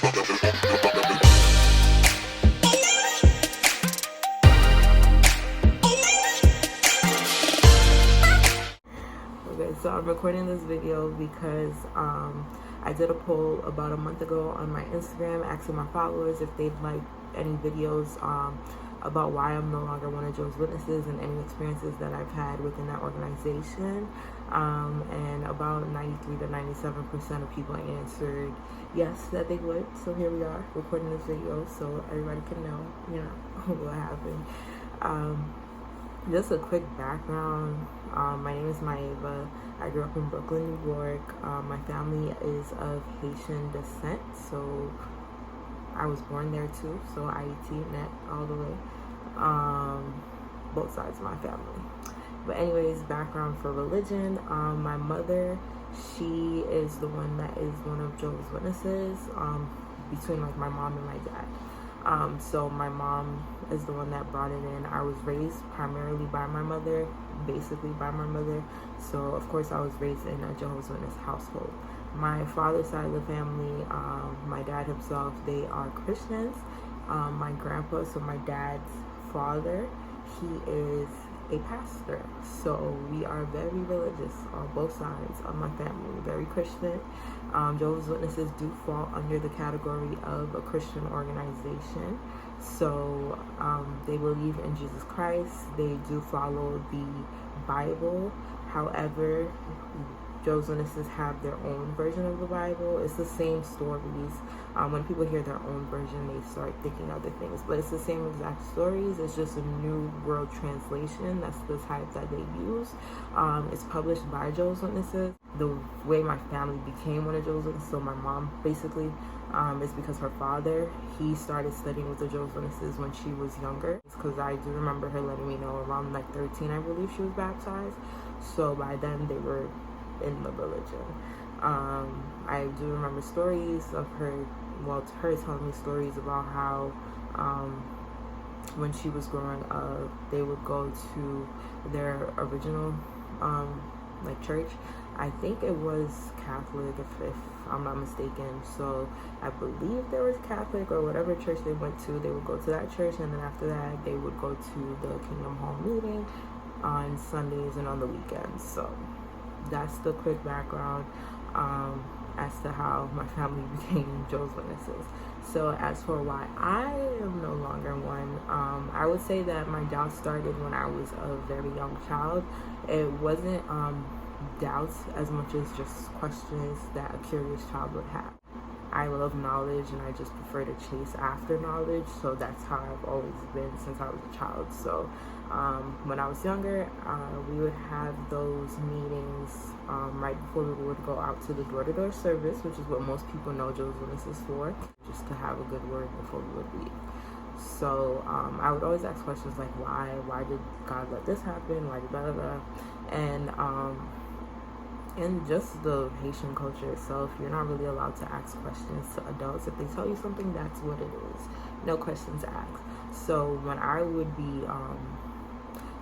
Okay, so I'm recording this video because I did a poll about a month ago on my Instagram asking my followers if they'd like any videos about why I'm no longer one of Jehovah's Witnesses and any experiences that I've had within that organization. And about 93 to 97% of people answered yes, that they would. So here we are recording this video so everybody can know, what happened. Just a quick background. My name is Maeva. I grew up in Brooklyn, New York. My family is of Haitian descent, so I was born there too. So IET, net all the way. Both sides of my family. But anyways, background for religion. My mother, she is the one that is one of Jehovah's Witnesses, between like my mom and my dad. So my mom is the one that brought it in. I was raised primarily by my mother, basically by my mother. So of course I was raised in a Jehovah's Witness household. My father's side of the family, my dad himself, they are Christians. My grandpa, so my dad's father, he is a pastor. So we are very religious on both sides of my family, very Christian. Jehovah's Witnesses do fall under the category of a Christian organization. So they believe in Jesus Christ. They do follow the Bible. However, Jehovah's Witnesses have their own version of the Bible. It's the same stories. When people hear their own version, they start thinking other things. But it's the same exact stories. It's just a New World Translation. That's the type that they use. It's published by Jehovah's Witnesses. The way my family became one of Jehovah's Witnesses, so my mom basically, is because her father, he started studying with the Jehovah's Witnesses when she was younger. Because I do remember her letting me know around like 13, I believe she was baptized. So by then they were in the religion. I do remember stories of her, her telling me stories about how when she was growing up, they would go to their original church. I think it was Catholic, if I'm not mistaken. So I believe there was Catholic or whatever church they went to. They would go to that church, and then after that they would go to the Kingdom Home meeting on Sundays and on the weekends. So that's the quick background as to how my family became Jehovah's Witnesses. So as for why I am no longer one, I would say that my doubt started when I was a very young child. It wasn't doubts as much as just questions that a curious child would have. I love knowledge and I just prefer to chase after knowledge, so that's how I've always been since I was a child. So when I was younger, we would have those meetings right before we would go out to the door-to-door service, which is what most people know Jehovah's Witnesses for, just to have a good word before we would leave. So I would always ask questions like why did God let this happen, why did blah blah blah, and just the Haitian culture itself, you're not really allowed to ask questions to adults. If they tell you something, that's what it is. No questions asked. So when I would be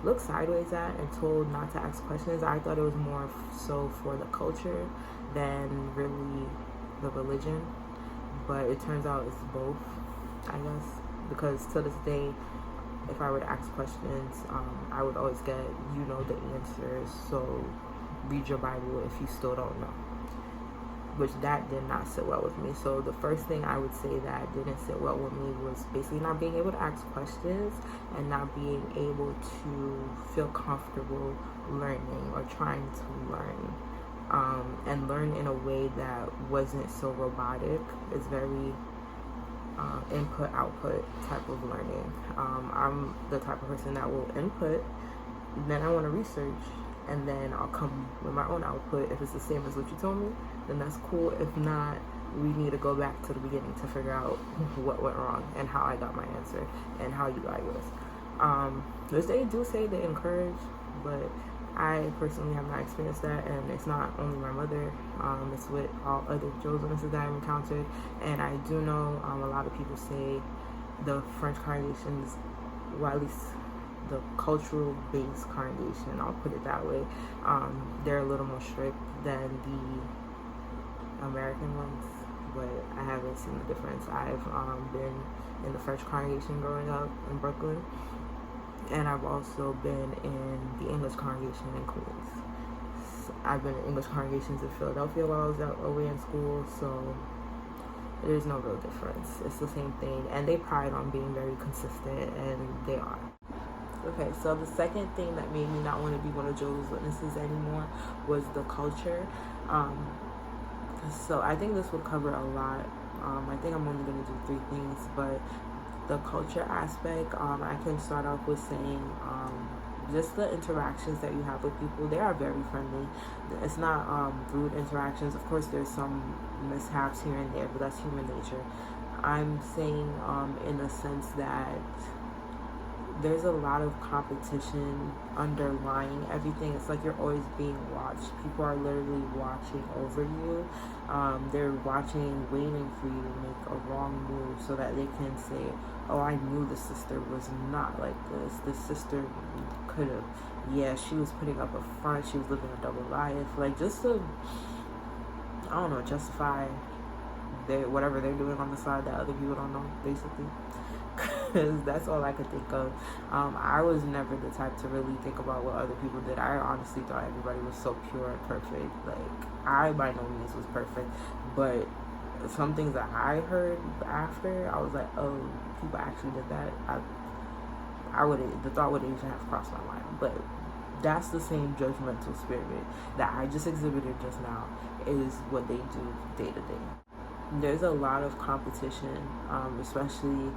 looked sideways at and told not to ask questions, I thought it was more so for the culture than really the religion. But it turns out it's both, I guess, because to this day, if I would ask questions, I would always get, the answers, so read your Bible if you still don't know, which that did not sit well with me. So the first thing I would say that didn't sit well with me was basically not being able to ask questions and not being able to feel comfortable learning or trying to learn, and learn in a way that wasn't so robotic. It's very input-output type of learning. I'm the type of person that will input, then I want to research, and then I'll come with my own output. If it's the same as what you told me, then that's cool. If not, we need to go back to the beginning to figure out what went wrong and how I got my answer and how you got yours. Which they do say they encourage, but I personally have not experienced that, and it's not only my mother, it's with all other Jehovah's Witnesses that I've encountered. And I do know a lot of people say the French congregations, well, at least the cultural based congregation, I'll put it that way, they're a little more strict than the American ones, but I haven't seen the difference. I've been in the French congregation growing up in Brooklyn, and I've also been in the English congregation in Queens. I've been in English congregations in Philadelphia while I was away in school, so there's no real difference. It's the same thing, and they pride on being very consistent, and they are. Okay, so the second thing that made me not want to be one of Jehovah's Witnesses anymore was the culture. So I think this would cover a lot. I think I'm only going to do 3 things, but the culture aspect, I can start off with saying just the interactions that you have with people, they are very friendly. It's not rude interactions. Of course, there's some mishaps here and there, but that's human nature. I'm saying in a sense that there's a lot of competition underlying everything. It's like you're always being watched. People are literally watching over you. They're watching, waiting for you to make a wrong move so that they can say, oh, I knew the sister was not like this. The sister could have, yeah, she was putting up a front. She was living a double life. Like, just to, I don't know, justify whatever they're doing on the side that other people don't know, basically. Because that's all I could think of. I was never the type to really think about what other people did. I honestly thought everybody was so pure and perfect. Like, I by no means was perfect, but some things that I heard after, I was like, oh, people actually did that. The thought wouldn't even have crossed my mind. But that's the same judgmental spirit that I just exhibited just now, is what they do day to day. There's a lot of competition, especially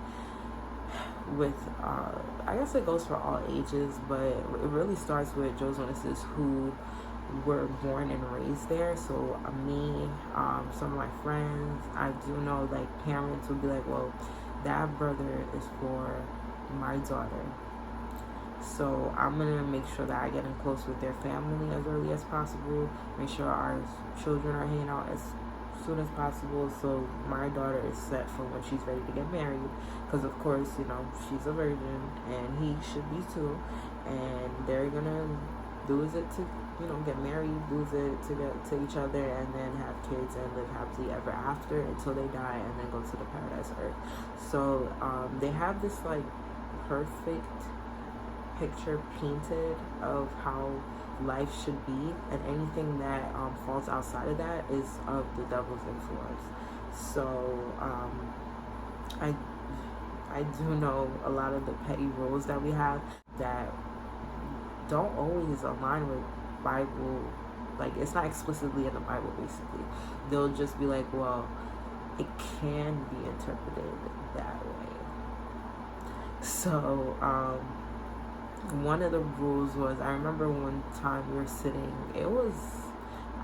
with, I guess it goes for all ages, but it really starts with Jehovah's Witnesses who were born and raised there. So me, some of my friends, I do know, like, parents would be like, well, that brother is for my daughter, so I'm gonna make sure that I get in close with their family as early as possible, make sure our children are hanging out as soon as possible, so my daughter is set for when she's ready to get married, because of course, you know, she's a virgin and he should be too, and they're gonna lose it to, you know, get married, lose it to get to each other, and then have kids and live happily ever after until they die, and then go to the paradise earth. So they have this like perfect picture painted of how life should be, and anything that falls outside of that is of the devil's influence. So I do know a lot of the petty rules that we have that don't always align with Bible. Like, it's not explicitly in the Bible, basically. They'll just be like, well, it can be interpreted that way. So one of the rules was, I remember one time we were sitting,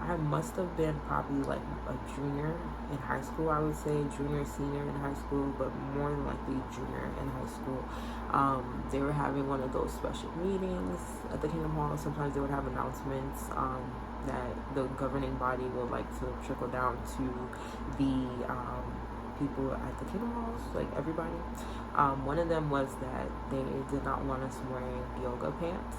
I must have been probably like a junior in high school, I would say, junior, senior in high school, but more than likely junior in high school. They were having one of those special meetings at the Kingdom Hall. Sometimes they would have announcements that the governing body would like to trickle down to the people at the Kingdom Halls, like everybody. One of them was that they did not want us wearing yoga pants.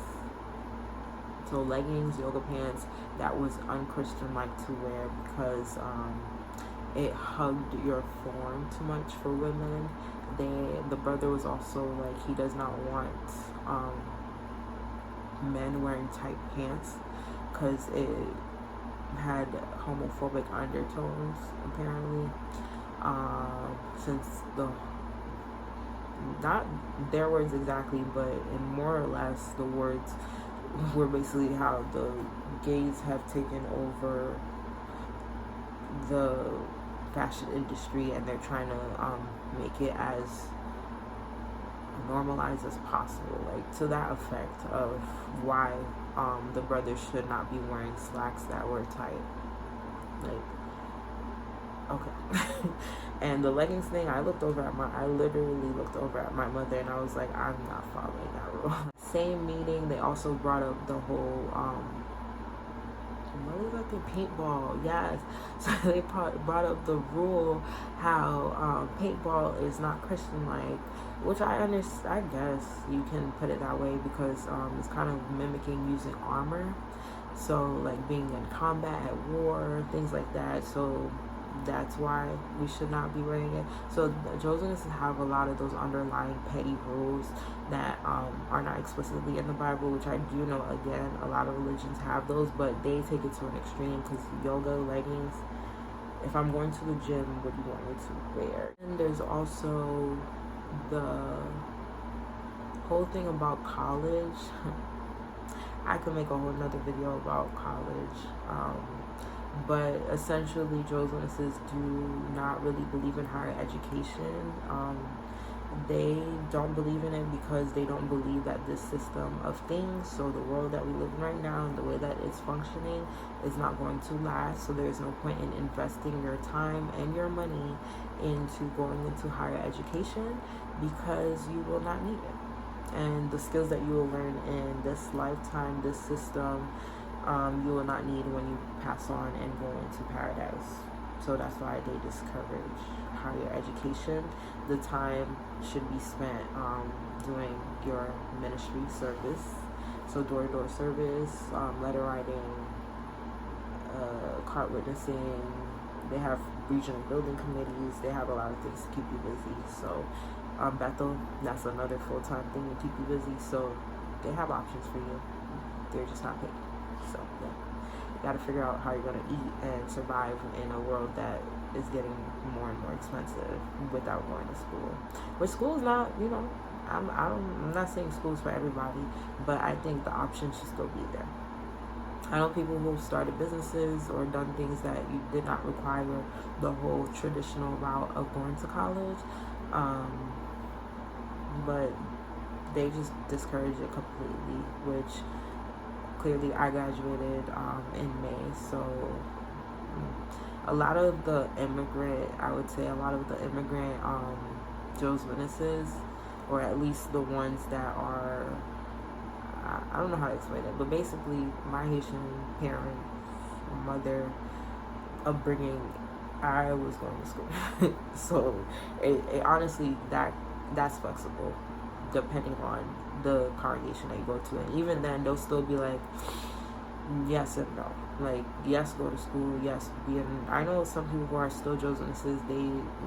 So leggings, yoga pants, that was unchristian-like to wear because it hugged your form too much for women. The brother was also like, he does not want men wearing tight pants because it had homophobic undertones, apparently. Since not their words exactly, but in more or less the words were basically how the gays have taken over the fashion industry, and they're trying to make it as normalized as possible, like to that effect of why the brothers should not be wearing slacks that were tight. Like, okay. And the leggings thing, I literally looked over at my mother and I was like, I'm not following that rule. Same meeting, they also brought up the whole what was that thing? Paintball, yes. So they brought up the rule how paintball is not Christian-like, which I understand. I guess you can put it that way because it's kind of mimicking using armor. So like being in combat at war, things like that. So that's why we should not be wearing it. So the Jehovah's Witnesses have a lot of those underlying petty rules that are not explicitly in the Bible, which I do know, again, a lot of religions have those, but they take it to an extreme, because yoga, leggings, if I'm going to the gym, what do you want me to wear? And there's also the whole thing about college. I could make a whole nother video about college. But essentially, Jehovah's Witnesses do not really believe in higher education. They don't believe in it because they don't believe that this system of things, so the world that we live in right now and the way that it's functioning, is not going to last. So there's no point in investing your time and your money into going into higher education, because you will not need it. And the skills that you will learn in this lifetime, this system, you will not need when you pass on and go into paradise. So that's why they discourage higher education. The time should be spent doing your ministry service, so door-to-door service, letter writing, cart witnessing. They have regional building committees. They have a lot of things to keep you busy. So Bethel, that's another full-time thing to keep you busy. So they have options for you. They're just not paid. So yeah, you got to figure out how you're going to eat and survive in a world that is getting more and more expensive without going to school. But school is not, I'm not saying school is for everybody, but I think the option should still be there. I know people who started businesses or done things that you did not require the whole traditional route of going to college, but they just discourage it completely, which clearly I graduated in May, so a lot of the immigrant Jehovah's Witnesses, or at least the ones that are, I don't know how to explain it, but basically my Haitian parents, mother, upbringing, I was going to school. So it honestly, that's flexible depending on the congregation that you go to, and even then they'll still be like yes and no. Like, yes, go to school, yes, I know some people who are still Jehovah's Witnesses.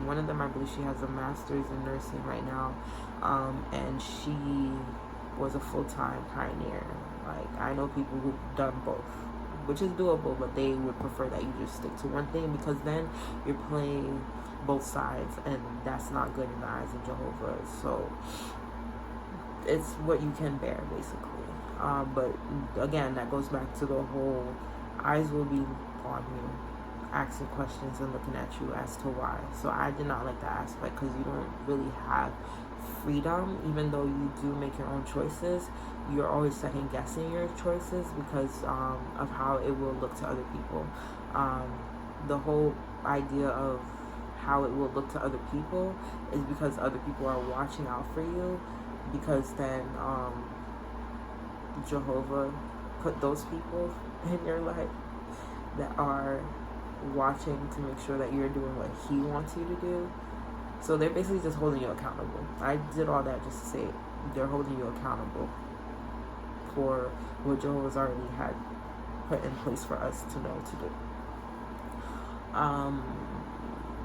One of them, I believe she has a master's in nursing right now, and she was a full-time pioneer. Like, I know people who've done both, which is doable, but they would prefer that you just stick to one thing, because then you're playing both sides, and that's not good in the eyes of Jehovah. So it's what you can bear, basically. But again, that goes back to the whole eyes will be on you, asking questions and looking at you as to why. So I did not like that aspect, because you don't really have freedom. Even though you do make your own choices, you're always second guessing your choices because of how it will look to other people. The whole idea of how it will look to other people is because other people are watching out for you, because then Jehovah put those people in your life that are watching to make sure that you're doing what he wants you to do. So they're basically just holding you accountable. I did all that just to say they're holding you accountable for what Jehovah's already had put in place for us to know to do.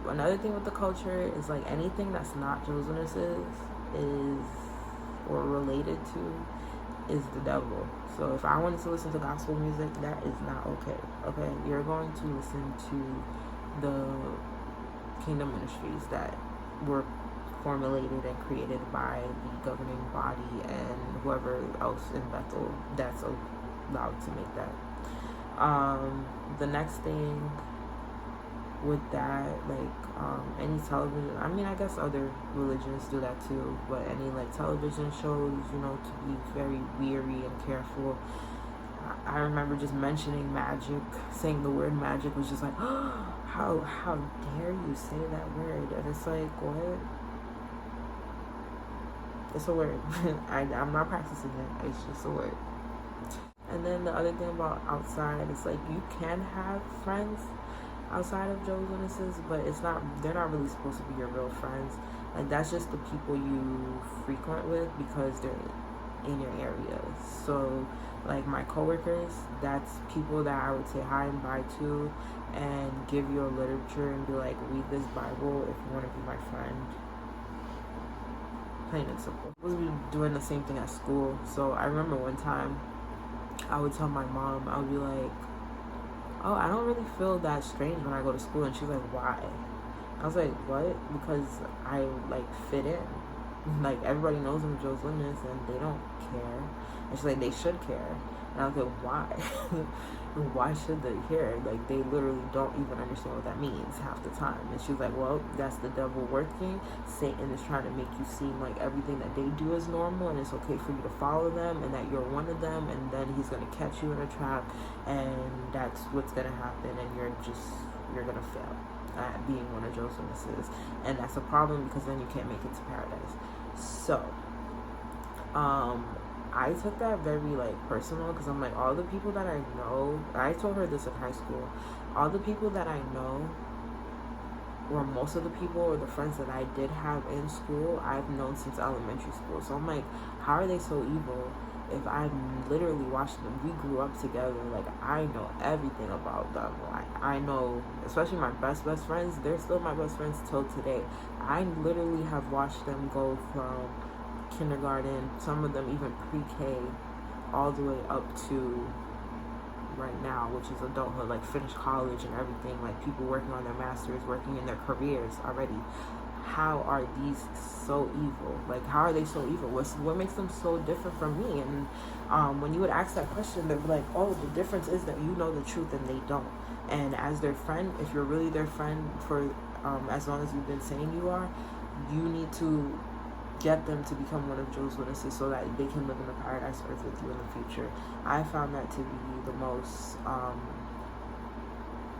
Another thing with the culture is, like, anything that's not Jehovah's Witnesses is, or related to, is the devil. So if I wanted to listen to gospel music, that is not okay. Okay, you're going to listen to the kingdom ministries that were formulated and created by the governing body and whoever else in Bethel that's allowed to make that. The next thing with that, like, any television, I mean, I guess other religions do that too, but any, like, television shows, to be very weary and careful. I remember just mentioning magic, saying the word magic was just like, oh, how dare you say that word? And it's like, what? It's a word. I'm not practicing it. It's just a word. And then the other thing about outside, it's like, you can have friends outside of Jehovah's Witnesses, but they're not really supposed to be your real friends. Like, that's just the people you frequent with because they're in your area. So Like my coworkers, that's people that I would say hi and bye to and give you a literature and be like, read this Bible if you want to be my friend. Plain and simple. I was doing the same thing at school. So I remember one time I would tell my mom, I would be like, oh, I don't really feel that strange when I go to school. And she's like, why? I was like, what? Because I like fit in. Like everybody knows I'm Joe's Witness and they don't care. And she's like, they should care. And I was like, why? Why should they care? Like they literally don't even understand what that means half the time. And she's like, well, that's the devil working. Satan is trying to make you seem like everything that they do is normal and it's okay for you to follow them and that you're one of them, and then he's going to catch you in a trap, and that's what's going to happen, and you're going to fail at being one of Joe's Witnesses. And that's a problem because then you can't make it to paradise. So I took that very like personal, because I'm like, all the people that I know, I told her this in high school, all the people that I know, or most of the people or the friends that I did have in school, I've known since elementary school. So I'm like, how are they so evil if I've literally watched them? We grew up together. Like I know everything about them. Like I know, especially my best friends, they're still my best friends till today. I literally have watched them go from kindergarten, some of them even pre-K, all the way up to right now, which is adulthood, like finish college and everything, like people working on their masters, working in their careers already. How are these so evil? Like how are they so evil? What makes them so different from me? And when you would ask that question, they'd be like, oh, the difference is that you know the truth and they don't. And as their friend, if you're really their friend for as long as you've been saying you are, you need to get them to become one of Joe's Witnesses so that they can live in the paradise earth with you in the future. I found that to be the most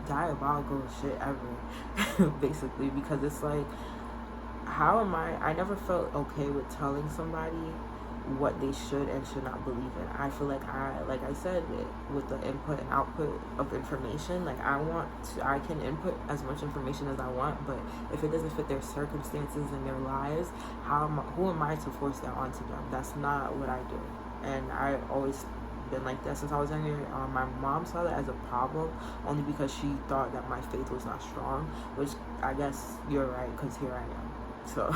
diabolical shit ever, basically, because it's like, how am I never felt okay with telling somebody what they should and should not believe in. I feel like I said, with the input and output of information, like I can input as much information as I want, but if it doesn't fit their circumstances and their lives, who am I to force that onto them? That's not what I do. And I always been like that since I was younger. My mom saw that as a problem only because she thought that my faith was not strong, which I guess you're right, because here I am. So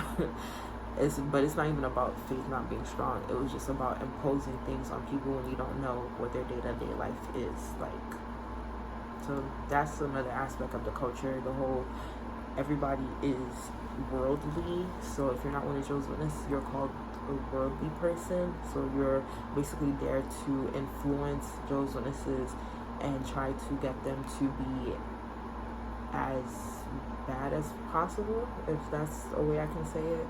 but it's not even about faith not being strong. It was just about imposing things on people when you don't know what their day-to-day life is like. So that's another aspect of the culture. The whole, everybody is worldly. So if you're not one of Joe's Witnesses, you're called a worldly person. So you're basically there to influence Joe's Witnesses and try to get them to be as bad as possible, if that's a way I can say it.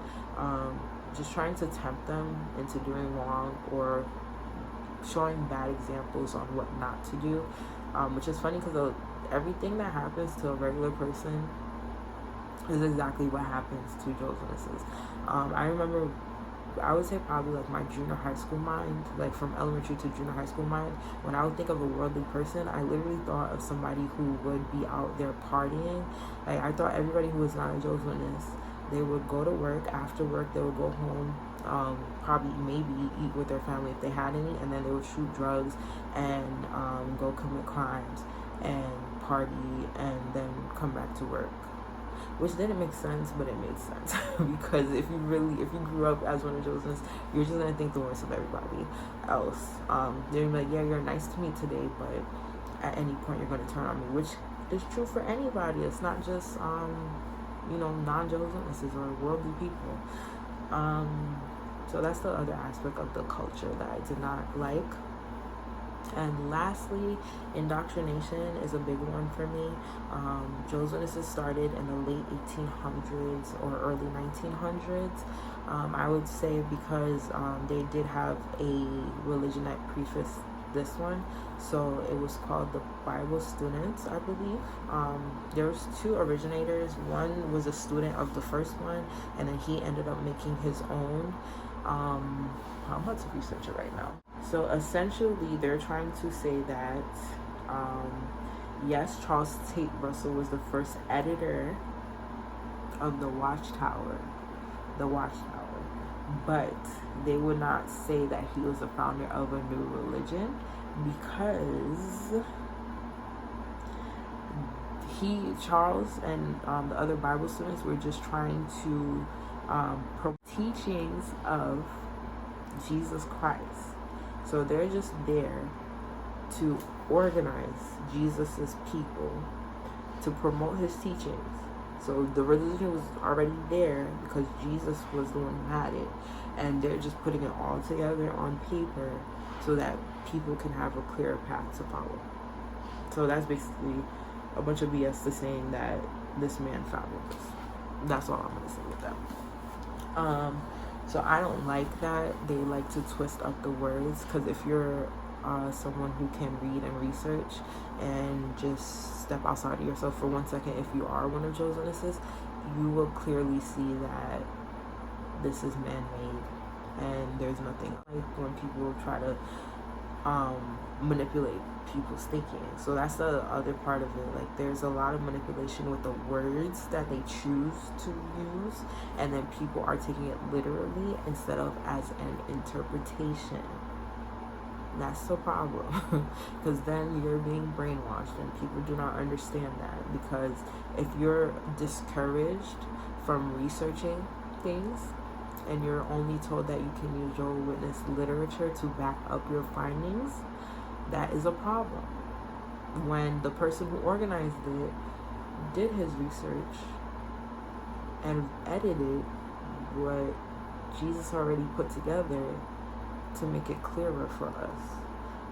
Just trying to tempt them into doing wrong or showing bad examples on what not to do, which is funny because everything that happens to a regular person is exactly what happens to Joe's Witnesses. I remember, I would say probably like my junior high school mind, like from elementary to junior high school mind, when I would think of a worldly person, I literally thought of somebody who would be out there partying. Like I thought everybody who was not a Joe's Witness, they would go to work, after work they would go home, probably maybe eat with their family if they had any, and then they would shoot drugs and go commit crimes and party and then come back to work. Which didn't make sense, but it made sense because if you grew up as one of Joe's Witnesses, you're just gonna think the worst of everybody else. They're like, yeah, you're nice to me today, but at any point you're gonna turn on me, which is true for anybody. It's not just non-Joe's Witnesses or worldly people. So that's the other aspect of the culture that I did not like. And lastly, indoctrination is a big one for me. Joe's Witnesses started in the late 1800s or early 1900s. I would say because they did have a religion that prefaced this one. So it was called the Bible Students, I believe. There was two originators. One was a student of the first one, and then he ended up making his own. I'm about to research it right now. So essentially, they're trying to say that, yes, Charles Tate Russell was the first editor of the Watchtower. but they would not say that he was the founder of a new religion, because Charles and the other Bible students were just trying to teachings of Jesus Christ. So they're just there to organize Jesus's people, to promote his teachings. So the religion was already there because Jesus was the one who had it, and they're just putting it all together on paper so that people can have a clear path to follow. So that's basically a bunch of BS to saying that this man founded this. That's all I'm gonna say with that. So I don't like that they like to twist up the words, because if you're someone who can read and research and just step outside of yourself for 1 second, if you are one of Joe's Witnesses, you will clearly see that this is man-made, and there's nothing like when people try to manipulate people's thinking. So that's the other part of it. Like, there's a lot of manipulation with the words that they choose to use, and then people are taking it literally instead of as an interpretation. That's the problem, because then you're being brainwashed, and people do not understand that. Because if you're discouraged from researching things, and you're only told that you can use Jehovah's Witness literature to back up your findings, that is a problem. When the person who organized it did his research and edited what Jesus already put together to make it clearer for us.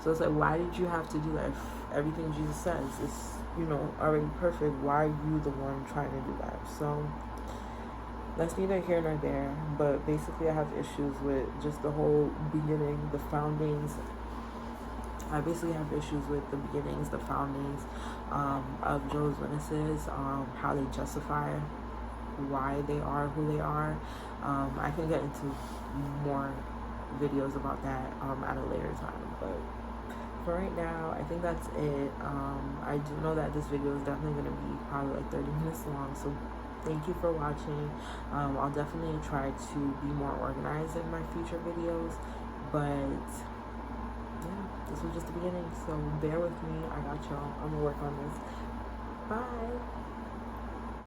So it's like, why did you have to do that? If everything Jesus says is, already perfect, why are you the one trying to do that? So that's neither here nor there, but basically I have issues with just the whole beginning, the foundings. I basically have issues with the beginnings, the foundings of Jehovah's Witnesses, how they justify why they are who they are. I can get into more videos about that at a later time, but for right now, I think that's it. I do know that this video is definitely going to be probably like 30 minutes long, so thank you for watching. I'll definitely try to be more organized in my future videos, but yeah, this was just the beginning, so bear with me. I got y'all. I'm gonna work on this. Bye.